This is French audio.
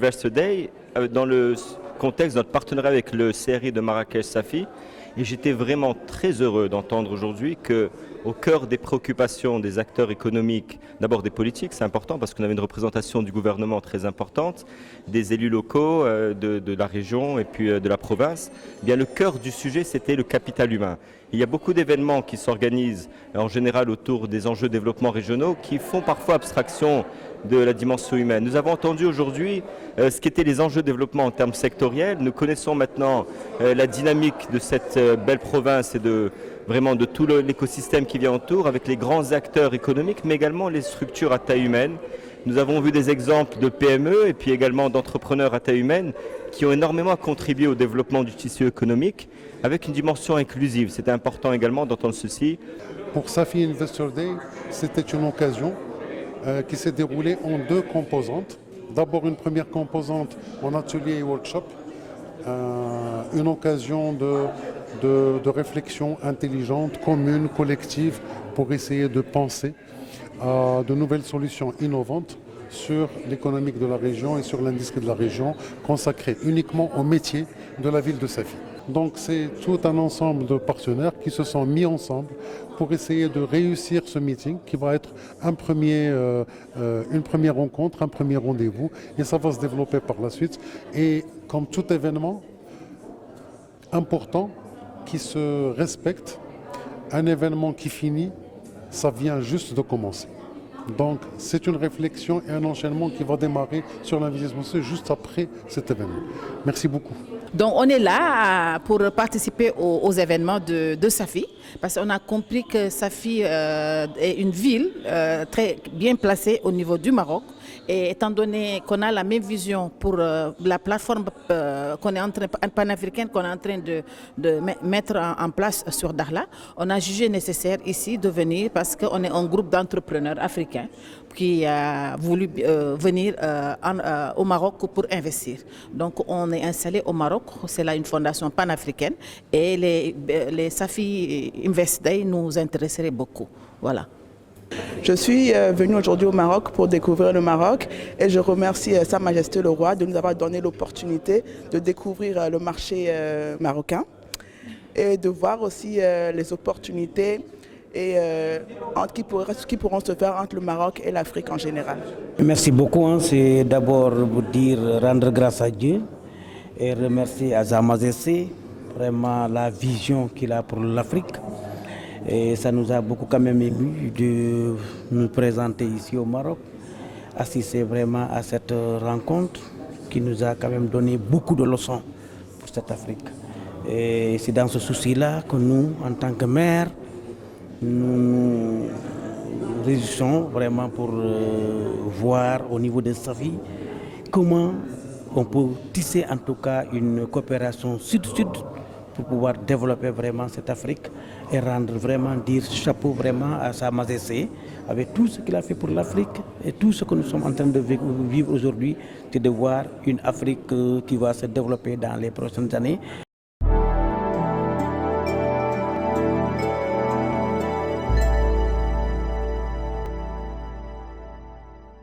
Investor Day dans le contexte de notre partenariat avec le CRI de Marrakech Safi. Et j'étais vraiment très heureux d'entendre aujourd'hui qu'au cœur des préoccupations des acteurs économiques, d'abord des politiques, c'est important parce qu'on avait une représentation du gouvernement très importante, des élus locaux de la région et puis de la province, eh bien le cœur du sujet c'était le capital humain. Il y a beaucoup d'événements qui s'organisent en général autour des enjeux de développement régionaux qui font parfois abstraction de la dimension humaine. Nous avons entendu aujourd'hui ce qu'étaient les enjeux de développement en termes sectoriels. Nous connaissons maintenant la dynamique de cette belle province et vraiment de tout l'écosystème qui vient autour avec les grands acteurs économiques mais également les structures à taille humaine. Nous avons vu des exemples de PME et puis également d'entrepreneurs à taille humaine qui ont énormément contribué au développement du tissu économique avec une dimension inclusive. C'était important également d'entendre ceci. Pour Safi Investor Day, c'était une occasion qui s'est déroulée en deux composantes. D'abord une première composante en atelier et workshop, une occasion de réflexion intelligente, commune, collective, pour essayer de penser à de nouvelles solutions innovantes sur l'économique de la région et sur l'industrie de la région, consacrée uniquement au métier de la ville de Safi. Donc c'est tout un ensemble de partenaires qui se sont mis ensemble pour essayer de réussir ce meeting qui va être une première rencontre, un premier rendez-vous et ça va se développer par la suite. Et comme tout événement important qui se respecte, un événement qui finit, ça vient juste de commencer. Donc c'est une réflexion et un enchaînement qui va démarrer sur l'investissement juste après cet événement. Merci beaucoup. Donc on est là pour participer aux événements de Safi, parce qu'on a compris que Safi est une ville très bien placée au niveau du Maroc. Et étant donné qu'on a la même vision pour la plateforme panafricaine qu'on est en train de mettre en place sur Dakhla, on a jugé nécessaire ici de venir parce qu'on est un groupe d'entrepreneurs africains qui a voulu venir au Maroc pour investir. Donc on est installé au Maroc, c'est là une fondation panafricaine et les Safi Invest Day nous intéresseraient beaucoup. Voilà. Je suis venu aujourd'hui au Maroc pour découvrir le Maroc et je remercie Sa Majesté le Roi de nous avoir donné l'opportunité de découvrir le marché marocain et de voir aussi les opportunités et qui pourront se faire entre le Maroc et l'Afrique en général. Merci beaucoup. C'est d'abord vous dire rendre grâce à Dieu et remercier Sa Majesté, vraiment la vision qu'il a pour l'Afrique. Et ça nous a beaucoup quand même ému de nous présenter ici au Maroc, assister vraiment à cette rencontre qui nous a quand même donné beaucoup de leçons pour cette Afrique. Et c'est dans ce souci-là que nous, en tant que maire, nous réussissons vraiment pour voir au niveau de Safi comment on peut tisser en tout cas une coopération sud-sud pour pouvoir développer vraiment cette Afrique et rendre vraiment, dire chapeau vraiment à Sa Majesté avec tout ce qu'il a fait pour l'Afrique et tout ce que nous sommes en train de vivre aujourd'hui, c'est de voir une Afrique qui va se développer dans les prochaines années